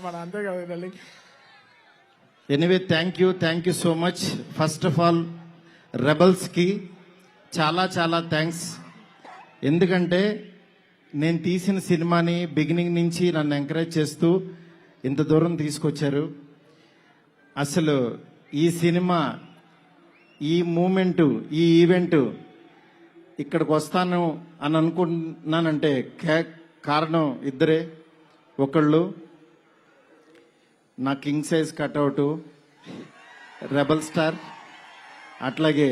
మన అంతే కదా తల్లి. Anyway thank you so much. First of all రెబల్స్కి చాలా చాలా థ్యాంక్స్. ఎందుకంటే నేను తీసిన సినిమాని బిగినింగ్ నుంచి నన్ను ఎంకరేజ్ చేస్తూ ఇంత దూరం తీసుకొచ్చారు. అసలు ఈ సినిమా, ఈ మూమెంటు, ఈ ఈవెంటు ఇక్కడికి వస్తాను అని అనుకున్నానంటే కారణం ఇద్దరే. ఒకళ్ళు నా king size cutout rebel star, అట్లాగే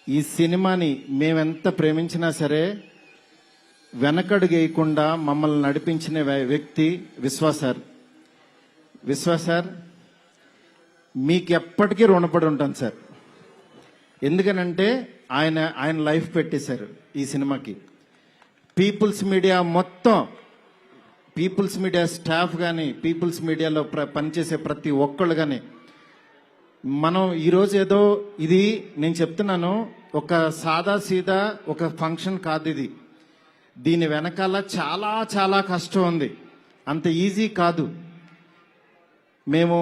ఈ సినిమాని మేమెంత ప్రేమించినా సరే వెనకడుగు వేయకుండా మమ్మల్ని నడిపించిన వ్యక్తి విశ్వాసార్. విశ్వాసార్ మీకు ఎప్పటికీ రుణపడి ఉంటాను సార్. ఎందుకనంటే ఆయన లైఫ్ పెట్టేశారు ఈ సినిమాకి. పీపుల్స్ మీడియా మొత్తం, పీపుల్స్ మీడియా స్టాఫ్ కానీ, పీపుల్స్ మీడియాలో పనిచేసే ప్రతి ఒక్కళ్ళు కానీ, మనం ఈరోజు ఏదో ఇది నేను చెప్తున్నాను, ఒక సాదా సీదా ఒక ఫంక్షన్ కాదు ఇది. దీని వెనకాల చాలా చాలా కష్టం ఉంది, అంత ఈజీ కాదు. మేము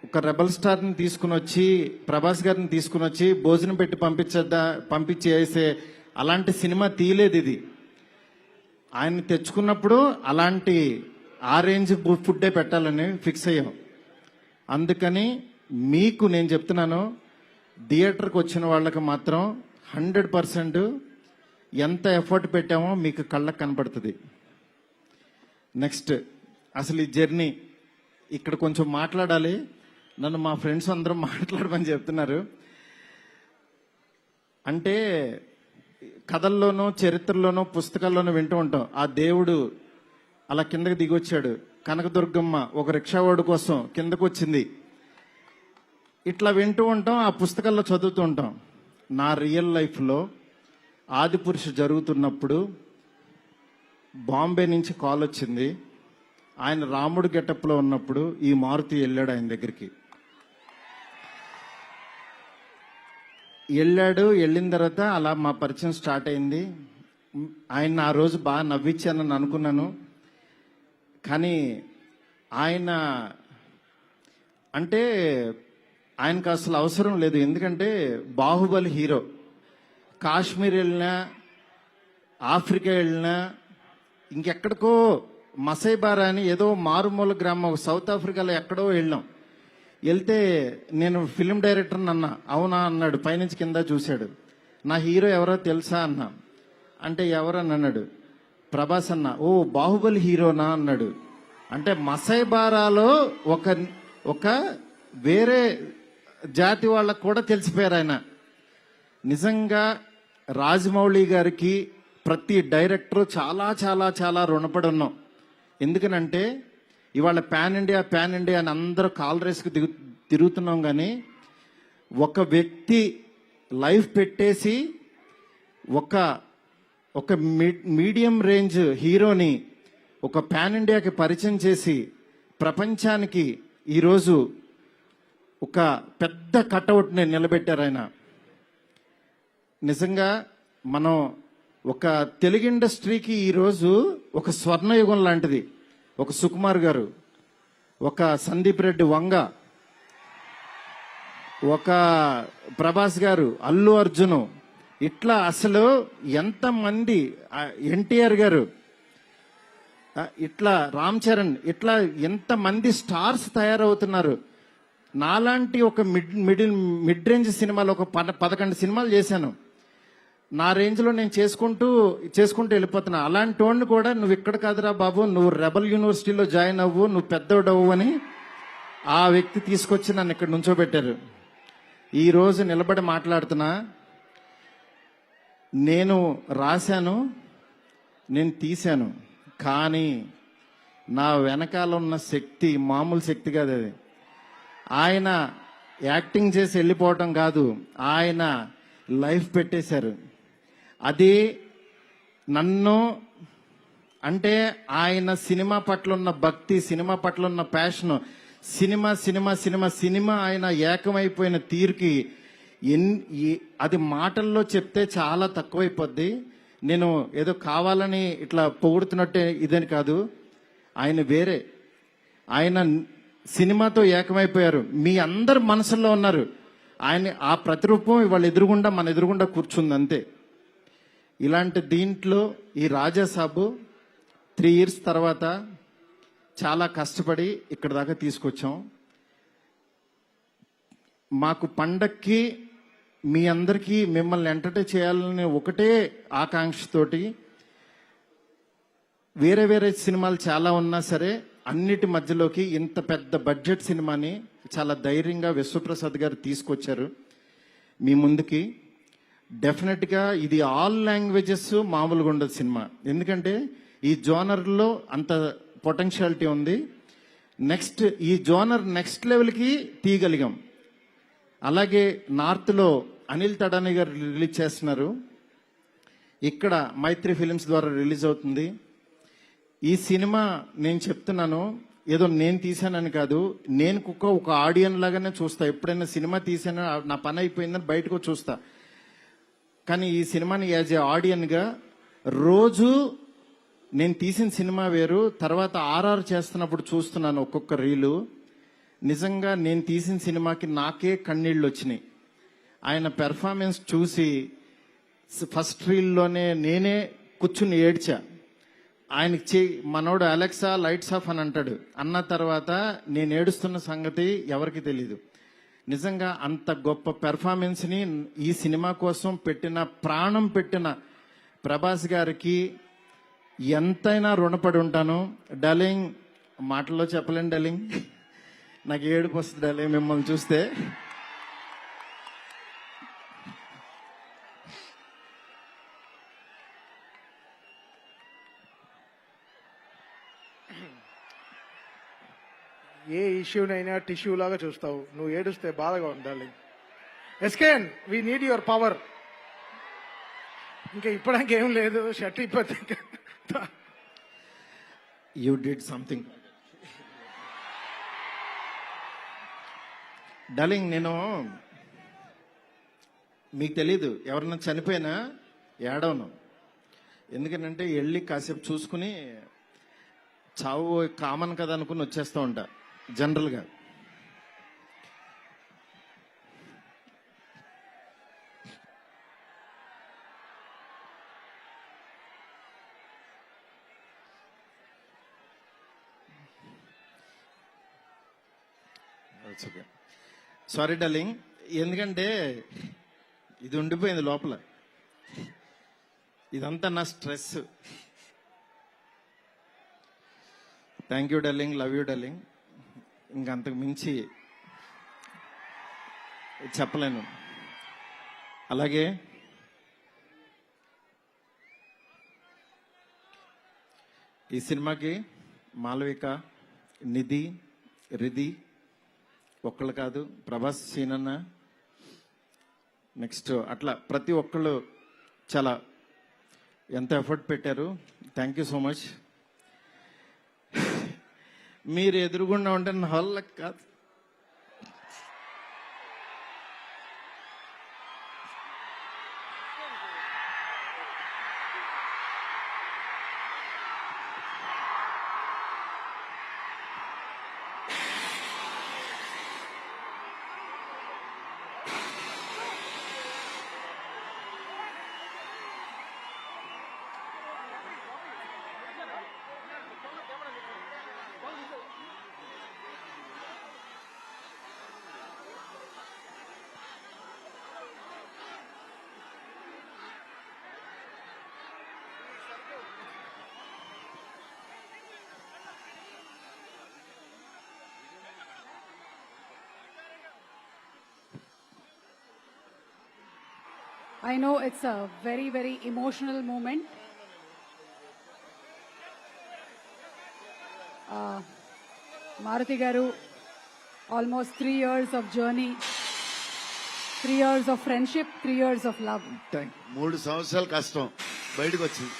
ఒక రెబల్ స్టార్ని తీసుకుని వచ్చి, ప్రభాస్ గారిని తీసుకుని వచ్చి భోజనం పెట్టి పంపించేసే అలాంటి సినిమా తీయలేదు ఇది. ఆయన్ని తెచ్చుకున్నప్పుడు అలాంటి ఆ రేంజ్ ఫుడ్డే పెట్టాలని ఫిక్స్ అయ్యాం. అందుకని మీకు నేను చెప్తున్నాను, థియేటర్కి వచ్చిన వాళ్ళకి మాత్రం 100% ఎంత ఎఫర్ట్ పెట్టామో మీకు కళ్ళకు కనపడుతుంది. నెక్స్ట్ అసలు ఈ జర్నీ ఇక్కడ కొంచెం మాట్లాడాలి. నన్ను మా ఫ్రెండ్స్ అందరూ మాట్లాడమని చెప్తున్నారు. అంటే కథల్లోనూ, చరిత్రలోనూ, పుస్తకాల్లోనూ వింటూ ఉంటాం, ఆ దేవుడు అలా కిందకి దిగొచ్చాడు, కనకదుర్గమ్మ ఒక రిక్షావాడు కోసం కిందకు వచ్చింది, ఇట్లా వింటూ ఉంటాం, ఆ పుస్తకాల్లో చదువుతూ ఉంటాం. నా రియల్ లైఫ్లో ఆదిపురుష జరుగుతున్నప్పుడు బాంబే నుంచి కాల్ వచ్చింది. ఆయన రాముడు గెటప్లో ఉన్నప్పుడు ఈ మారుతి వెళ్ళాడు ఆయన దగ్గరికి. వెళ్ళిన తర్వాత అలా మా పరిచయం స్టార్ట్ అయింది. ఆయన ఆ రోజు బాగా నవ్వించానని అనుకున్నాను. కానీ ఆయన అంటే ఆయనకు అసలు అవసరం లేదు. ఎందుకంటే బాహుబలి హీరో. కాశ్మీర్ వెళ్ళినా, ఆఫ్రికా వెళ్ళినా, ఇంకెక్కడికో మసైబారా అని ఏదో మారుమూల గ్రామం సౌత్ ఆఫ్రికాలో ఎక్కడో వెళ్ళాం. వెళ్తే నేను ఫిల్మ్ డైరెక్టర్ని అన్నా. అవునా అన్నాడు. పైనుంచి కింద చూశాడు. నా హీరో ఎవరో తెలుసా అన్నా. అంటే ఎవరని అన్నాడు. ప్రభాస్ అన్న. ఓ బాహుబలి హీరోనా అన్నాడు. అంటే మసైబారాలో ఒక వేరే జాతి వాళ్ళకు కూడా తెలిసిపోయారు ఆయన. నిజంగా రాజమౌళి గారికి ప్రతి డైరెక్టర్ చాలా చాలా చాలా రుణపడి ఉన్నాం. ఎందుకనంటే ఇవాళ పాన్ ఇండియా అని అందరూ కాల్ రేస్కి తిరుగుతున్నాం. కానీ ఒక వ్యక్తి లైఫ్ పెట్టేసి ఒక మీడియం రేంజ్ హీరోని ఒక పాన్ ఇండియాకి పరిచయం చేసి ప్రపంచానికి ఈరోజు ఒక పెద్ద కట్అవుట్ని నిలబెట్టారు ఆయన. నిజంగా మనం ఒక తెలుగు ఇండస్ట్రీకి ఈరోజు ఒక స్వర్ణయుగం లాంటిది. ఒక సుకుమార్ గారు, ఒక సందీప్ రెడ్డి వంగ, ఒక ప్రభాస్ గారు, అల్లు అర్జున్, ఇట్లా అసలు ఎంతమంది, ఎన్టీఆర్ గారు, ఇట్లా రామ్ చరణ్, ఇట్లా ఎంతమంది స్టార్స్ తయారవుతున్నారు. నాలాంటి ఒక మిడ్ రేంజ్ సినిమాలు ఒక 11 సినిమాలు చేశాను. నా రేంజ్లో నేను చేసుకుంటూ వెళ్ళిపోతున్నా. అలాంటి వాడిని కూడా నువ్వు ఇక్కడ కాదురా బాబు, నువ్వు రెబల్ యూనివర్సిటీలో జాయిన్ అవ్వు, నువ్వు పెద్దోడవు అని ఆ వ్యక్తి తీసుకొచ్చి నన్ను ఇక్కడ నుంచోబెట్టారు. ఈరోజు నిలబడి మాట్లాడుతున్నా. నేను రాశాను, నేను తీశాను, కానీ నా వెనకాల ఉన్న శక్తి మామూలు శక్తి కాదు. అది ఆయన యాక్టింగ్ చేసి వెళ్ళిపోవటం కాదు, ఆయన లైఫ్ పెట్టేశారు. అది నన్ను అంటే ఆయన సినిమా పట్ల ఉన్న భక్తి, సినిమా పట్ల ఉన్న ప్యాషన్, సినిమా ఆయన ఏకమైపోయిన తీరుకి అది మాటల్లో చెప్తే చాలా తక్కువైపోద్ది. నేను ఏదో కావాలని ఇట్లా పొగుడుతున్నట్టే ఇదని కాదు. ఆయన వేరే, ఆయన సినిమాతో ఏకమైపోయారు. మీ అందరి మనసుల్లో ఉన్నారు. ఆయన ఆ ప్రతిరూపం ఇవాళ ఎదురుగుండా మన ఎదురుగుండా కూర్చుంది అంతే. ఇలాంటి దీంట్లో ఈ రాజాసాబు 3 years తర్వాత చాలా కష్టపడి ఇక్కడ దాకా తీసుకొచ్చాం. మాకు పండక్కి మీ అందరికీ మిమ్మల్ని ఎంటర్టైన్ చేయాలని ఒకటే ఆకాంక్షతోటి వేరే వేరే సినిమాలు చాలా ఉన్నా సరే అన్నిటి మధ్యలోకి ఇంత పెద్ద బడ్జెట్ సినిమాని చాలా ధైర్యంగా విశ్వప్రసాద్ గారు తీసుకొచ్చారు మీ ముందుకి. డెఫినెట్గా ఇది ఆల్ లాంగ్వేజెస్ మామూలుగా ఉండదు సినిమా, ఎందుకంటే ఈ జోనర్లో అంత పొటెన్షియాలిటీ ఉంది. నెక్స్ట్ ఈ జోనర్ నెక్స్ట్ లెవెల్కి తీయగలిగాం. అలాగే నార్త్లో అనిల్ తడాని గారు రిలీజ్ చేస్తున్నారు, ఇక్కడ మైత్రి ఫిలిమ్స్ ద్వారా రిలీజ్ అవుతుంది. ఈ సినిమా నేను చెప్తున్నాను, ఏదో నేను తీసానని కాదు, నేను ఒక ఆడియన్ లాగానే చూస్తా. ఎప్పుడైనా సినిమా తీసాను నా పని అయిపోయిందని బయటకు చూస్తా, కానీ ఈ సినిమాని యాజ్ ఏ ఆడియన్గా రోజు నేను తీసిన సినిమా వేరు, తర్వాత ఆర్ఆర్ చేస్తున్నప్పుడు చూస్తున్నాను ఒక్కొక్క రీలు. నిజంగా నేను తీసిన సినిమాకి నాకే కన్నీళ్ళు వచ్చినాయి. ఆయన పెర్ఫార్మెన్స్ చూసి ఫస్ట్ రీల్లోనే నేనే కూర్చుని ఏడ్చా. ఆయనకి మనోడు అలెక్సా లైట్స్ ఆఫ్ అని అంటాడు, అన్న తర్వాత నేను ఏడుస్తున్న సంగతి ఎవరికి తెలీదు. నిజంగా అంత గొప్ప పెర్ఫార్మెన్స్ని ఈ సినిమా కోసం పెట్టిన ప్రాణం పెట్టిన ప్రభాస్ గారికి ఎంతైనా రుణపడి ఉంటాను. డార్లింగ్, మాటల్లో చెప్పలేను డార్లింగ్, నాకు ఏడుపు వస్తుంది డార్లింగ్ మిమ్మల్ని చూస్తే. ఏ ఇష్యూనైనా టిష్యూ లాగా చూస్తావు, నువ్వు ఏడుస్తే బాధగా ఉండాలి. ఎస్కేన్, వీ నీడ్ యువర్ పవర్. ఇంకా ఇప్పడానికి ఏం లేదు, షర్ట్ ఇప్పటి యూ డిడ్ సంథింగ్ డార్లింగ్. నేను మీకు తెలీదు, ఎవరన్నా చనిపోయినా ఏడవను, ఎందుకంటే వెళ్ళి కాసేపు చూసుకుని చావు కామన్ కదా అనుకుని వచ్చేస్తూ ఉంటా జనరల్గా. సారీ డార్లింగ్, ఎందుకంటే ఇది ఉండిపోయింది లోపల, ఇదంతా నా stress. Thank you darling, love you darling. ఇంకంతకు మించి చెప్పలేను. అలాగే ఈ సినిమాకి మాలవిక, నిధి, రిధి ఒక్కళ్ళు కాదు, ప్రభాస్, సీనన్న, నెక్స్ట్ అట్లా ప్రతి ఒక్కళ్ళు చాలా ఎంత ఎఫర్ట్ పెట్టారు. Thank you so much. మీరు ఎదురుగుండా ఉంటే నా వాళ్ళకి కాదు. I know it's a very, very emotional moment. Maruti Garu, almost 3 years of journey, 3 years of friendship, 3 years of love. 3 సంవత్సరాలు కష్టం బయటకు వచ్చింది.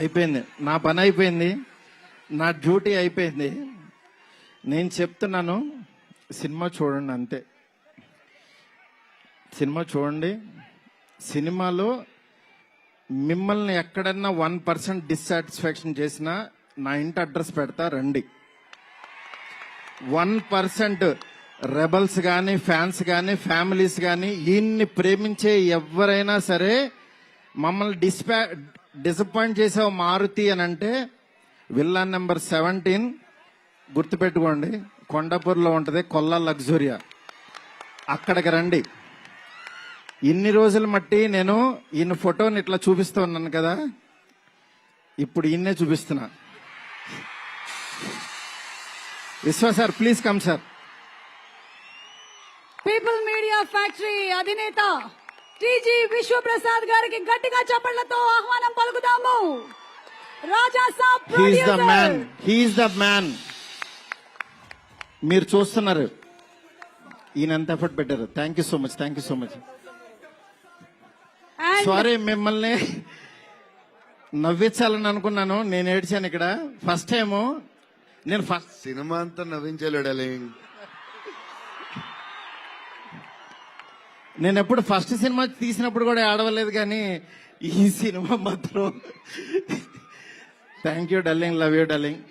అయిపోయింది, నా పని అయిపోయింది, నా డ్యూటీ అయిపోయింది. నేను చెప్తున్నాను, సినిమా చూడండి అంతే. సినిమా చూడండి. సినిమాలో మిమ్మల్ని ఎక్కడన్నా 1% డిస్సాటిస్ఫాక్షన్ చేసినా నా ఇంటి అడ్రస్ పెడతా రండి. 1% రెబల్స్ కానీ ఫ్యాన్స్ కానీ ఫ్యామిలీస్ కానీ ఈయన్ని ప్రేమించే ఎవరైనా సరే మమ్మల్ని డిసప్పాయింట్ చేసావు మారుతి అని అంటే విల్లా నెంబర్ 17 గుర్తుపెట్టుకోండి, కొండాపూర్లో ఉంటది, కొల్లా లగ్జూరియా, అక్కడికి రండి. ఇన్ని రోజులు మట్టి నేను ఈయన ఫోటోని ఇట్లా చూపిస్తూ ఉన్నాను కదా, ఇప్పుడు ఈయన్నే చూపిస్తున్నా. Vishwa sir please come sir. People media factory అధినేత టీజీ విశ్వప్రసాద్ గారికి గట్టిగా చప్పట్లతో ఆహ్వానం పలుకుతాము. Raja Saab he's the producer. Man, he's the man. మీరు చూస్తున్నారు ఈయన ఎంత ఎఫర్ట్ పెట్టారు. Thank you so much, thank you so much. And sorry మిమ్మల్ని నవ్వించాలని అనుకున్నాను, నేను ఏడ్చాను ఇక్కడ. ఫస్ట్ టైము నేను సినిమా అంతా నవ్వించాడు డార్లింగ్. నేను ఎప్పుడు ఫస్ట్ సినిమా తీసినప్పుడు కూడా ఆడవలేదు, కానీ ఈ సినిమా మాత్రం thank you darling, love you darling.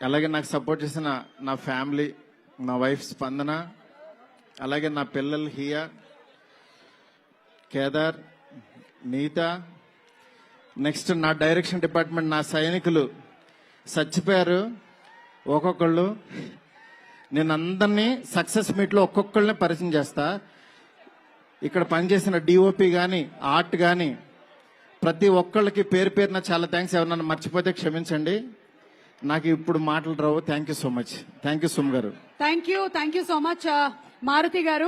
అలాగే నాకు సపోర్ట్ చేసిన నా ఫ్యామిలీ, నా వైఫ్ స్పందన, అలాగే నా పిల్లలు హియా, కేదార్, నీత, నెక్స్ట్ నా డైరెక్షన్ డిపార్ట్మెంట్, నా సైనికులు చచ్చిపోయారు ఒక్కొక్కళ్ళు. నేను అందరినీ సక్సెస్ మీట్ లో ఒక్కొక్కళ్ళని పరిచయం చేస్తా. ఇక్కడ పనిచేసిన డిఓపి గాని ఆర్ట్ గాని ప్రతి ఒక్కళ్ళకి పేరు పేరున చాలా థ్యాంక్స్. ఎవరన్నా మర్చిపోతే క్షమించండి, నాకు ఇప్పుడు మాటలు రావు. Thank you so much. Thank you సుమ్ గారు. Thank you so much Maruthi గారు.